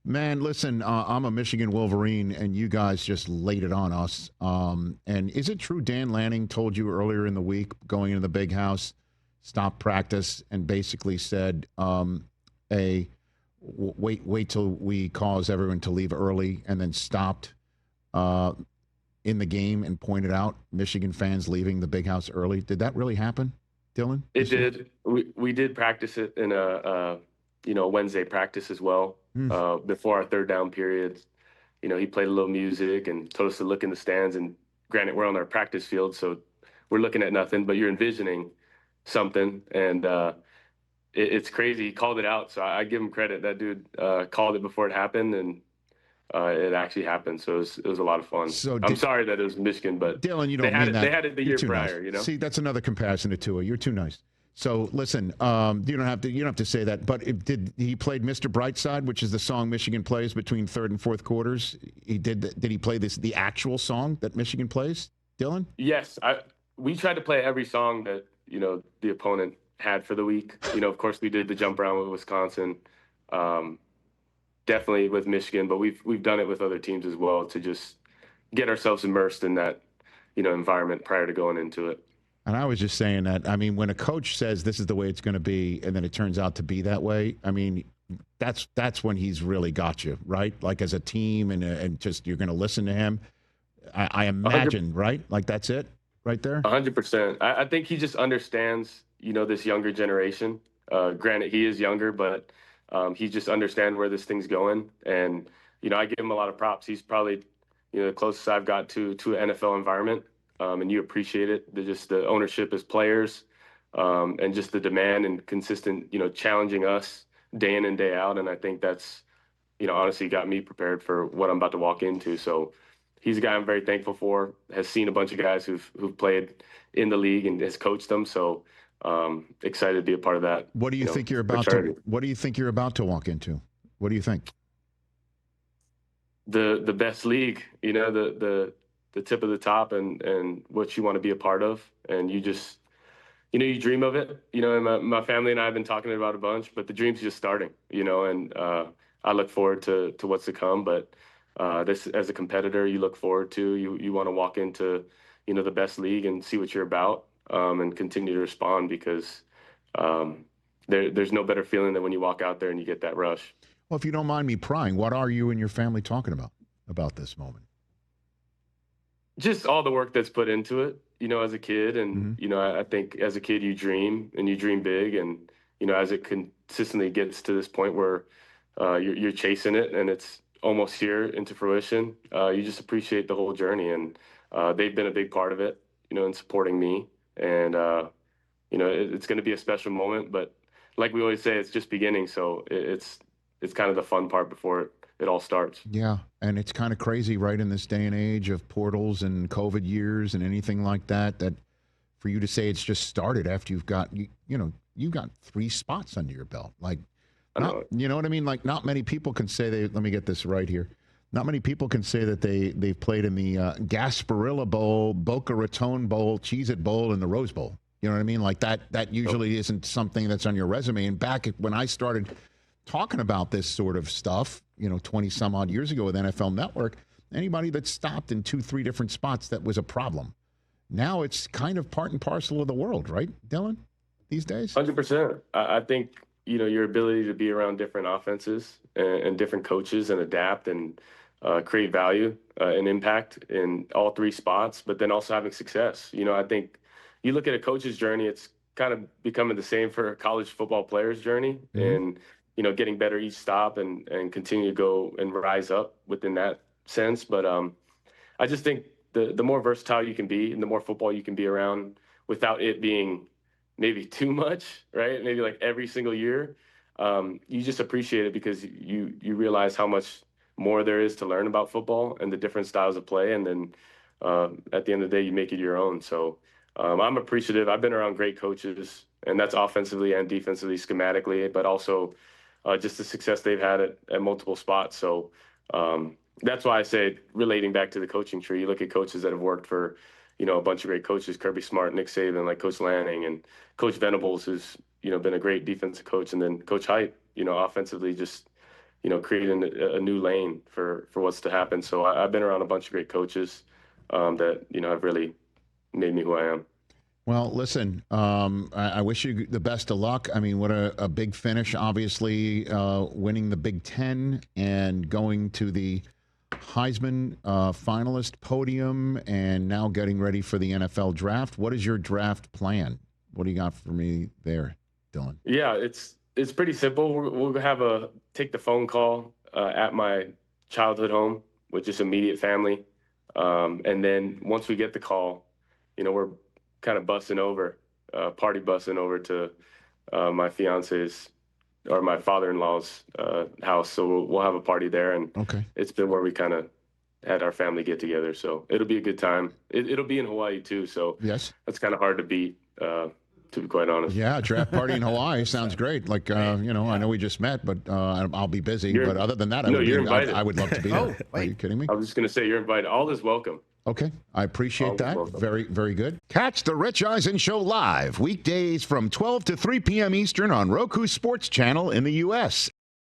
Man, listen, I'm a Michigan Wolverine, and you guys just laid it on us. And is it true Dan Lanning told you earlier in the week, going into the big house, stopped practice, and basically said, wait till we cause everyone to leave early, and then stopped in the game and pointed out Michigan fans leaving the big house early? Did that really happen, Dillon? It did. We did practice it in a Wednesday practice as well. Before our third down period, he played a little music and told us to look in the stands. And granted, we're on our practice field, so we're looking at nothing, but you're envisioning something. And it's crazy. He called it out, so I give him credit. That dude called it before it happened, and it actually happened. So it was a lot of fun. So I'm sorry that it was Michigan, but Dillon, you don't mean that. They had it the year prior. Nice. See, that's another comparison to Tua. You're too nice. So listen, you don't have to say that. But did he played Mr. Brightside, which is the song Michigan plays between third and fourth quarters? Did he play the actual song that Michigan plays, Dillon? Yes, we tried to play every song that the opponent had for the week. Of course, we did the jump around with Wisconsin, definitely with Michigan, but we've done it with other teams as well to just get ourselves immersed in that environment prior to going into it. And I was just saying that, I mean, when a coach says this is the way it's going to be, and then it turns out to be that way, I mean, that's when he's really got you, right? Like as a team, and just you're going to listen to him. I imagine, 100%. Right? Like that's it, right there. 100%. I think he just understands, this younger generation. Granted, he is younger, but he just understands where this thing's going, and I give him a lot of props. He's probably the closest I've got to an NFL environment. And you appreciate it. Just the ownership as players, and just the demand and consistent, challenging us day in and day out. And I think that's, honestly got me prepared for what I'm about to walk into. So he's a guy I'm very thankful for. Has seen a bunch of guys who've played in the league and has coached them. So excited to be a part of that. What do you think you're about to? What do you think you're about to walk into? What do you think? The best league, the tip of the top, and what you want to be a part of. And you just, you dream of it, and my family and I have been talking about it a bunch, but the dream's just starting, and I look forward to what's to come. But this, as a competitor, you look forward to, you want to walk into, the best league and see what you're about, and continue to respond, because there's no better feeling than when you walk out there and you get that rush. Well, if you don't mind me prying, what are you and your family talking about this moment? Just all the work that's put into it, as a kid. And, I think as a kid, you dream and you dream big. And, as it consistently gets to this point where you're chasing it and it's almost here into fruition, you just appreciate the whole journey. And they've been a big part of it, in supporting me. And, it's going to be a special moment. But like we always say, it's just beginning. So it's kind of the fun part before it all starts. Yeah, and it's kind of crazy, right, in this day and age of portals and COVID years and anything like that, that for you to say it's just started after you've got, you got 3 spots under your belt. Like, you know what I mean? Like, not many people can say let me get this right here. Not many people can say that they've played in the Gasparilla Bowl, Boca Raton Bowl, Cheez-It Bowl, and the Rose Bowl. You know what I mean? Like that usually isn't something that's on your resume. And back when I started talking about this sort of stuff, 20 some odd years ago with NFL Network, anybody that stopped in 2-3 different spots, that was a problem. Now it's kind of part and parcel of the world, right, Dillon, these days? 100%. I think, your ability to be around different offenses and different coaches and adapt and create value and impact in all 3 spots, but then also having success. I think you look at a coach's journey, it's kind of becoming the same for a college football player's journey. And getting better each stop and continue to go and rise up within that sense. But I just think the more versatile you can be and the more football you can be around without it being maybe too much, right? Maybe like every single year, you just appreciate it, because you realize how much more there is to learn about football and the different styles of play. And then at the end of the day, you make it your own. So I'm appreciative. I've been around great coaches, and that's offensively and defensively, schematically, but also just the success they've had at multiple spots. So that's why I say, relating back to the coaching tree, you look at coaches that have worked for, a bunch of great coaches, Kirby Smart, Nick Saban, like Coach Lanning, and Coach Venables, who's, been a great defensive coach, and then Coach Hype, offensively, just creating a new lane for what's to happen. So I've been around a bunch of great coaches that, have really made me who I am. Well, listen, I wish you the best of luck. I mean, what a big finish, obviously, winning the Big Ten and going to the Heisman finalist podium and now getting ready for the NFL draft. What is your draft plan? What do you got for me there, Dillon? Yeah, it's pretty simple. We'll take the phone call at my childhood home with just immediate family. And then once we get the call, we're kind of party busing over to my fiance's or my father-in-law's house. So we'll have a party there. And okay, it's been where we kind of had our family get together. So it'll be a good time. It'll be in Hawaii too. So yes, that's kind of hard to beat, to be quite honest. Yeah, draft party in Hawaii sounds great. Like, I know we just met, but I'll be busy. But other than that, I would love to be there. Are you kidding me? I was just going to say, you're invited. All is welcome. Okay, I appreciate that. Very, very good. Catch the Rich Eisen Show live weekdays from 12 to 3 p.m. Eastern on Roku Sports Channel in the U.S.